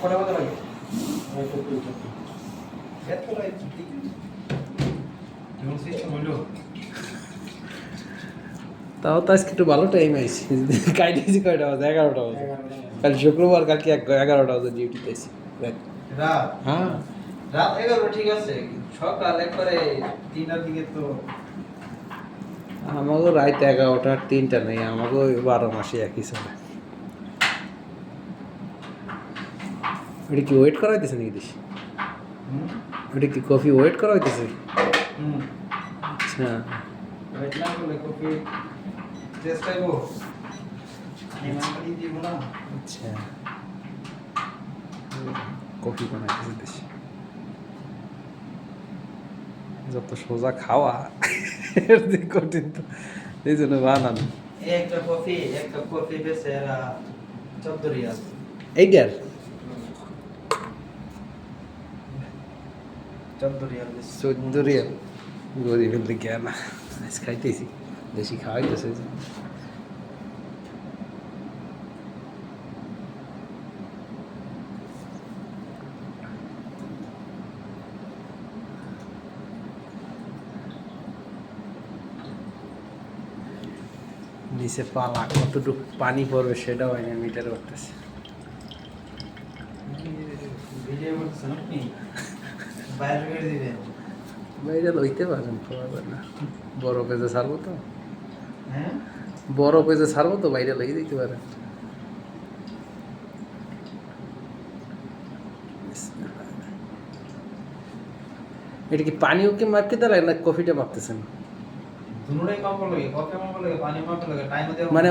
কটা বাজে লাগে তাও তো আজকে একটু ভালো টাইম আইছি কাইটেছি কয়টা বাজে 11টা বাজে কাল শুক্রবার কালকে 11টা বাজে ডিউটিতে আছি রাত হ্যাঁ রাত 11 ঠিক আছে সকাল একবারে 3টার দিকে তো আমাকে রাত 11টা 3টা নেই আমাকে ওই 12 মাসে একই চলে ওটা কি ওয়েট করা হইতেছে নাকি দেশ ওটা কি কফি ওয়েট করা হইতেছে আচ্ছা রাইট না বলে কফি টেস্ট আইবো আমি মাটি দিব না আচ্ছা কফি বানাইতেছে দেশ যত সোজা খাওয়া এর যে কঠিন তো এই জন্য বানানো একটা কফি বেচে এরা 14 রিয়াল এইটার 14 রিয়াল বেচে 14 রিয়াল গরিবের দিকে না আজ খাইতেছি দেশি খাওয়াইতেছে নিচে পালা কতটুকু পানি পড়বে সেটাও হয় না মিটার করতেছে ভিডিও করছেন আপনি বাইরে বের দিবেন বাইরে লইতে পারেন পারবেন না বড় পেজে ছাড়বো তো হ্যাঁ বড় পেজে ছাড়বো তো বাইরে লই দিতে পারেন এটা কি পানিও কি মাপতে দাঁড়ায় না কফিটা মাপতেছেন দুটোই মাপা লাগে কফি মাপা লাগে পানি মাপা লাগে টাইম দেওয়া মানে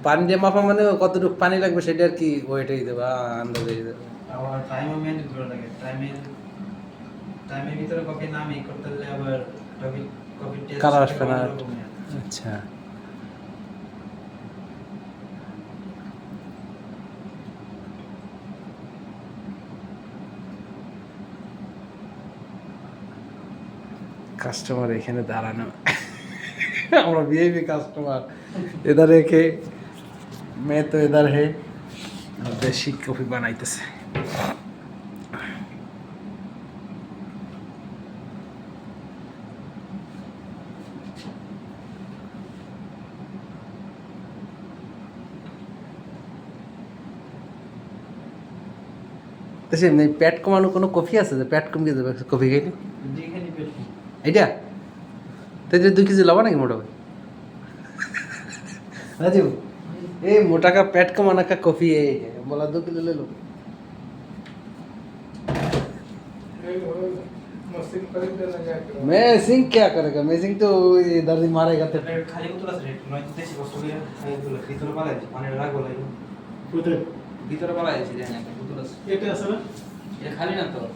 পানি দিয়ে মাপা মানে কতটুকু পানি লাগবে সেটা আর কি ওইটাই দেবা আন্দাজে দেবে আবার টাইমও মেনটেন করা লাগে টাইমের ভিতরে কফি না মেক করতে হলে আবার কফি টেস্ট কালার আসবে না আচ্ছা কাস্টমার এখানে দাঁড়ানো আমরা ভিআইপি কাস্টমার এদার রেখে मैं तो इधर है और देसी कॉफी बनाइতেছে দেশে নেই পেট কমানো কোনো কফি আছে যে পেট কমিয়ে দেবে কফি খাইলে যেখানে পেট এইটা তাই 2 কেজি লাভ নাকি মোটা ভাই राजू ए मोटा का पेट कमाना का कॉफी है बोला 2 किलो ले लो मैं सिंह क्या करेगा मैं सिंह तो इधर ही मारेगा तो খালি বোতল আছে নয় তো দেশি কষ্ট করে খালি বোতল ভিতরে পালাই মানে রাখবো লাগে কোথায় ভিতরে পালাই আছে দেখেন একটা বোতল আছে এটা আছে না এটা খালি না তো